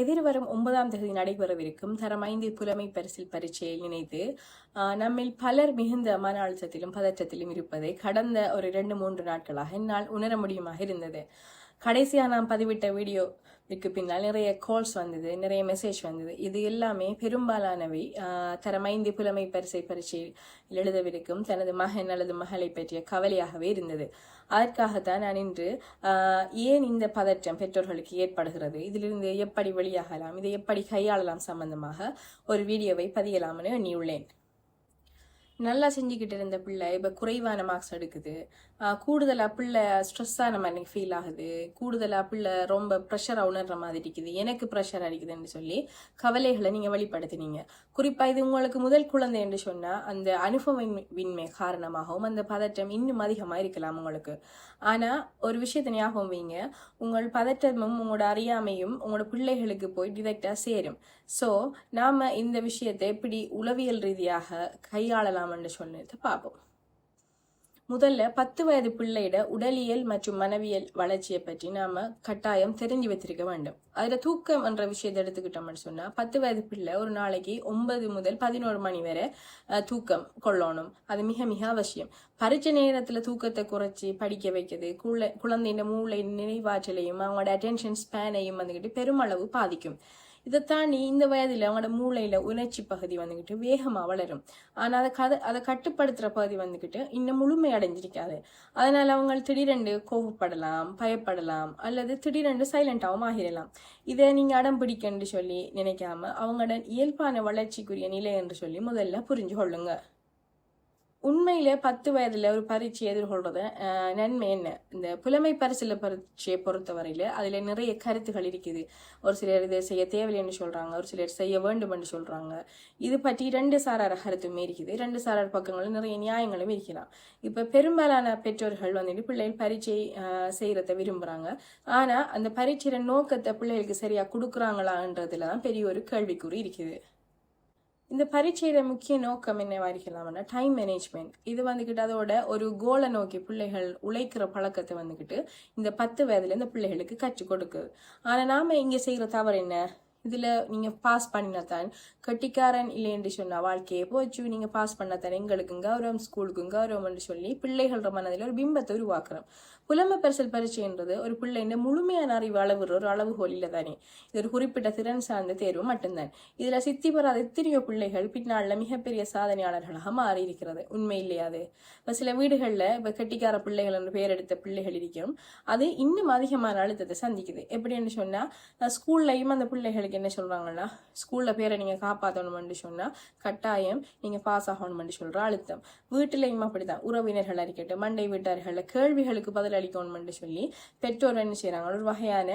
எதிர்வரும் 9ஆம் தேதி நடைபெறவிருக்கும் தரம் 5 புலமை பரிசில் பரீட்சையை நினைத்து நம்மில் பலர் மிகுந்த மன அழுத்தத்திலும் பதற்றத்திலும் இருப்பதை கடந்த ஒரு 2-3 நாட்களாக என்னால் உணர முடியுமாக இருந்தது. கடைசியாக நான் பதிவிட்ட வீடியோவுக்கு பின்னால் நிறைய கால்ஸ் வந்தது, நிறைய மெசேஜ் வந்தது. இது எல்லாமே பெரும்பாலானவை தரம் 5 புலமை பரீட்சையில் எழுதவிருக்கும் தனது மகன் அல்லது மகளை பற்றிய கவலையாகவே இருந்தது. அதற்காகத்தான் நான் இன்று ஏன் இந்த பதற்றம் பெற்றோர்களுக்கு ஏற்படுகிறது, இதிலிருந்து எப்படி வெளியாகலாம், இதை எப்படி கையாளலாம் சம்பந்தமாக ஒரு வீடியோவை பதியலாம்னு எண்ணியுள்ளேன். நல்லா செஞ்சுக்கிட்டு இருந்த பிள்ளை இப்போ குறைவான மார்க்ஸ் எடுக்குது, கூடுதலாக பிள்ளை ஸ்ட்ரெஸ்ஸான மாதிரி ஃபீல் ஆகுது, கூடுதலாக பிள்ளை ரொம்ப ப்ரெஷராக உணர்ற மாதிரி இருக்குது, எனக்கு ப்ரெஷர் அடிக்குதுன்னு சொல்லி கவலைகளை நீங்கள் வெளிப்படுத்தினீங்க. குறிப்பாக இது உங்களுக்கு முதல் குழந்தை என்று சொன்னால் அந்த அனுபவமின்மை காரணமாகவும் அந்த பதற்றம் இன்னும் அதிகமாக இருக்கலாம் உங்களுக்கு. ஆனால் ஒரு விஷயத்தை ஞாபகம் வைங்க, உங்கள் பதற்றமும் உங்களோட அறியாமையும் உங்களோட பிள்ளைகளுக்கு போய் டிரெக்டாக சேரும். ஸோ நாம் இந்த விஷயத்தை எப்படி உளவியல் ரீதியாக கையாளலாம் என்று சொல்லிட்டு பார்ப்போம். முதல்ல 10 வயது பிள்ளையிட உடலியல் மற்றும் மனவியல் வளர்ச்சியை பற்றி நாம கட்டாயம் தெரிஞ்சு வைத்திருக்க வேண்டும். அதுல தூக்கம் என்ற விஷயத்தை எடுத்துக்கிட்டோம்னு சொன்னா 10 வயது பிள்ளை ஒரு நாளைக்கு 9 முதல் 11 மணி வரை தூக்கம் கொள்ளணும். அது மிக மிக அவசியம். பரீட்சை நேரத்துல தூக்கத்தை குறைச்சி படிக்க வைக்கிறது குழந்தையின் மூளை நினைவாற்றலையும் அவங்களோட அட்டென்ஷன் ஸ்பேனையும் வந்துகிட்டு பெருமளவு பாதிக்கும். இதை தாண்டி இந்த வயதில் அவங்களோட மூளையில உணர்ச்சி பகுதி வந்துக்கிட்டு வேகமாக வளரும். ஆனால் அதை கட்டுப்படுத்துகிற பகுதி வந்துக்கிட்டு இன்னும் முழுமை அடைஞ்சிருக்காது. அதனால் அவங்க திடீரென்று கோபப்படலாம், பயப்படலாம், அல்லது திடீரென்று சைலண்டாகவும் ஆகிடலாம். இதை நீங்கள் அடம் பிடிக்கன்னு சொல்லி நினைக்காம அவங்களோட இயல்பான வளர்ச்சிக்குரிய நிலை என்று சொல்லி முதல்ல புரிஞ்சு கொள்ளுங்க. உண்மையில 10 வயதுல ஒரு பரீட்சை எதிர்கொள்றத நன்மை என்ன? இந்த புலமை பரிசில பரீட்சையை பொறுத்தவரையில அதுல நிறைய கருத்துகள் இருக்குது. ஒரு சிலர் இதை செய்ய தேவையில்லைன்னு சொல்றாங்க, ஒரு சிலர் செய்ய வேண்டும் என்று சொல்றாங்க. இது பற்றி 2 சாரார கருத்துமே இருக்குது. 2 சாரார் பக்கங்களும் நிறைய நியாயங்களும் இருக்கலாம். இப்ப பெரும்பாலான பெற்றோர்கள் வந்துட்டு பிள்ளைகள் பரீட்சை செய்யறத விரும்புறாங்க. ஆனா அந்த பரீட்சையோட நோக்கத்தை பிள்ளைகளுக்கு சரியா கொடுக்குறாங்களான்றதுலதான் பெரிய ஒரு கேள்விக்குறி இருக்குது. இந்த பரீட்சையில முக்கிய நோக்கம் என்னவா இருக்கலாம்னா டைம் மேனேஜ்மெண்ட். இது வந்துக்கிட்டு அதோட ஒரு கோலை நோக்கி பிள்ளைகள் உழைக்கிற பழக்கத்தை வந்துக்கிட்டு இந்த 10 வயதுல இந்த பிள்ளைகளுக்கு கற்றுக் கொடுக்குது. ஆனா நாம இங்க செய்யற தவறு என்ன? இதுல நீங்க பாஸ் பண்ணினாத்தான் கட்டிக்காரன் இல்லைன்னு சொன்னா வாழ்க்கையை போச்சு, நீங்க பாஸ் பண்ணாதான் எங்களுக்கும் கௌரவம், ஸ்கூலுக்கும் கௌரவம் சொல்லி பிள்ளைகள மனதில் ஒரு பிம்பத்தை உருவாக்குறோம். புலமை பரிசல் பரீட்சைன்றது ஒரு பிள்ளைங்க முழுமையான அறிவு அளவுற ஒரு அளவுகோல் இல்லை தானே. இது ஒரு குறிப்பிட்ட திறன் சார்ந்த தேர்வு மட்டும்தான். இதுல சித்தி பெறாத எத்தனையோ பிள்ளைகள் பின்னால மிகப்பெரிய சாதனையாளர்களாக மாறி இருக்கிறது. உண்மை இல்லையாது? இப்ப சில வீடுகள்ல இப்ப கட்டிக்கார பிள்ளைகள் என்று பெயர் எடுத்த பிள்ளைகள் இருக்கும், அது இன்னும் அதிகமான அழுத்தத்தை சந்திக்குது. எப்படின்னு சொன்னா ஸ்கூல்லையும் அந்த பிள்ளைகளுக்கு என்ன சொல்றாங்கன்னா, ஸ்கூல்ல பேரை நீங்க காப்பாற்றணும்னு சொன்னா கட்டாயம் நீங்க பாஸ் ஆகணும்னு சொல்ற அழுத்தம். வீட்டிலையும் அப்படிதான். உறவினர்கள் இருக்கட்டும், மண்டை வீட்டார்கள் கேள்விகளுக்கு பதில் அளிக்கணும்னு சொல்லி பெற்றோர் என்ன செய்யறாங்க, ஒரு வகையான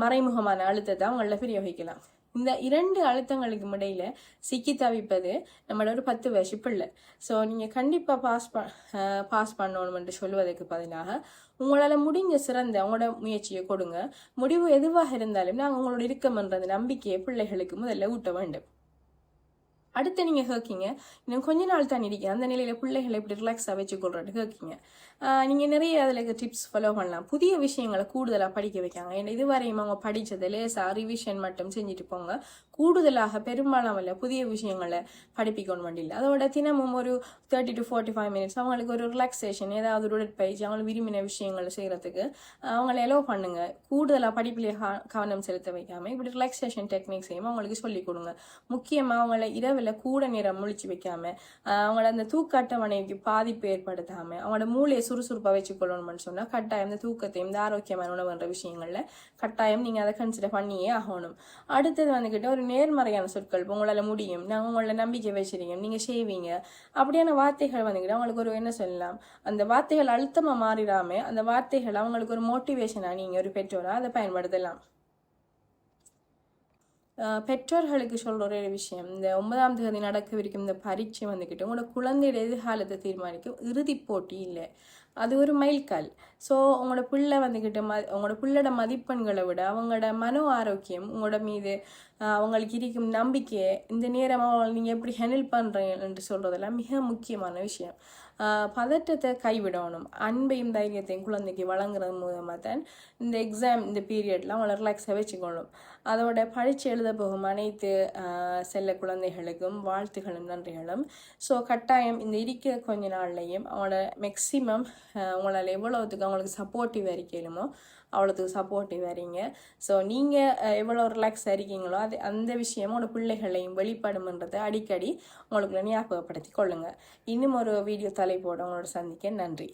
மறைமுகமான அழுத்தத்தை அவங்கள பிரயோகிக்கலாம். இந்த 2 அழுத்தங்களுக்கு இடையில சிக்கி தவிப்பது நம்மளோட ஒரு 10 வயசு பிள்ளை. ஸோ நீங்க கண்டிப்பா பாஸ் பண்ணணும்னு சொல்வதற்கு பதிலாக உங்களால முடிஞ்ச சிறந்த அவங்களோட முயற்சியை கொடுங்க. முடிவு எதுவாக இருந்தாலும் நாங்கள் உங்களோட இருக்கம்ன்றது நம்பிக்கையை பிள்ளைகளுக்கு முதல்ல ஊட்ட வேண்டும். அடுத்து நீங்க கேட்கீங்க, இன்னும் கொஞ்ச நாள் தான் இருக்கீங்க, அந்த நிலையில பிள்ளைகளை எப்படி ரிலாக்ஸா வச்சுக்கொள்றது கேட்கீங்க. நீங்க நிறைய அதுல டிப்ஸ் ஃபாலோ பண்ணலாம். புதிய விஷயங்களை கூடுதலா படிக்க வைக்காங்க. ஏன்னா இதுவரையும் அவங்க படிச்சது லேசா ரிவிஷன் மட்டும் செஞ்சுட்டு போங்க. கூடுதலாக பெரும்பாலான புதிய விஷயங்களை படிப்பிக்கணும் வேண்டியில்லை. அதோட தினமும் ஒரு 30 to 45 minutes அவங்களுக்கு ஒரு ரிலாக்ஸேஷன், ஏதாவது ஒரு உடற்பயிற்சி, அவங்களுக்கு விரும்பின விஷயங்களை செய்யறதுக்கு அவங்களை எலோவ் பண்ணுங்க. கூடுதலா படிப்பிலே கவனம் செலுத்த வைக்காம இப்படி ரிலாக்ஸேஷன் டெக்னிக்ஸையும் அவங்களுக்கு சொல்லிக் கொடுங்க. முக்கியமா அவங்களை இரவுல கூட நேரம் முழிச்சு வைக்காம அவங்களோட அந்த தூக்க அட்டவணைக்கு பாதிப்பு ஏற்படுத்தாம அவங்களோட மூளையை சுறுசுறுப்பா வச்சுக்கொள்ளணும்னு சொன்னா கட்டாயம் இந்த தூக்கத்தையும் இந்த ஆரோக்கியமான உணவுன்ற விஷயங்கள்ல கட்டாயம் நீங்க அதை கன்சிடர் பண்ணியே ஆகணும். அடுத்தது வந்துகிட்டு ஒரு நேர்மறையான சொற்கள், உங்களால முடியும், நாங்க உங்களோட நம்பிக்கை வச்சிருக்கீங்க, நீங்க செய்வீங்க, அப்படியான வார்த்தைகள் வந்துகிட்டு அவங்களுக்கு ஒரு என்ன சொல்லலாம், அந்த வார்த்தைகள் அழுத்தமா மாறிடாம அந்த வார்த்தைகள் அவங்களுக்கு ஒரு மோட்டிவேஷனா நீங்க ஒரு பெற்றோரா அதை பயன்படுத்தலாம். பெற்றோர்களுக்கு சொல்ற ஒரு விஷயம், இந்த 9ஆம் தேதி நடக்கவிருக்கும் இந்த பரீட்சை வந்துக்கிட்டு உங்களோட குழந்தையோட எதிர்காலத்தை தீர்மானிக்கும் இறுதி போட்டி இல்லை, அது ஒரு மைல்கல். ஸோ உங்களோட பிள்ளை வந்துக்கிட்டு உங்களோட பிள்ளையோட மதிப்பெண்களை விட அவங்களோட மனோ ஆரோக்கியம், உங்களோட மீது அவங்களுக்கு இருக்கும் நம்பிக்கையை, இந்த நேரம் அவங்களை நீங்கள் எப்படி ஹேண்டில் பண்ணுறீங்க என்று சொல்றதெல்லாம் மிக முக்கியமான விஷயம். பதட்டத்தை கைவிடணும். அன்பையும் தைரியத்தையும் குழந்தைக்கு வழங்குறது மூலமாக தான் இந்த எக்ஸாம் இந்த பீரியட்லாம் அவங்கள ரிலாக்ஸாக வச்சுக்கொள்ளும். அதோட படித்து எழுத போகும் அனைத்து செல்ல குழந்தைகளுக்கும் வாழ்த்துகளும் நன்றிகளும். ஸோ கட்டாயம் இந்த இருக்கிற கொஞ்ச நாள்லையும் அவங்களோட மேக்ஸிமம் உங்களால் எவ்வளோத்துக்கு அவங்களுக்கு சப்போர்ட்டிவ் இருக்கணுமோ அவ்வளோத்துக்கு சப்போர்ட்டிவ் வரீங்க. ஸோ நீங்கள் எவ்வளோ ரிலாக்ஸாக இருக்கீங்களோ அந்த விஷயமும் உங்களோட பிள்ளைகளையும் வெளிப்படும்ன்றதை அடிக்கடி உங்களுக்குள்ள ஞாபகப்படுத்தி கொள்ளுங்கள். இன்னும் ஒரு வீடியோ தலைப்போட உங்களோட சந்திக்க நன்றி.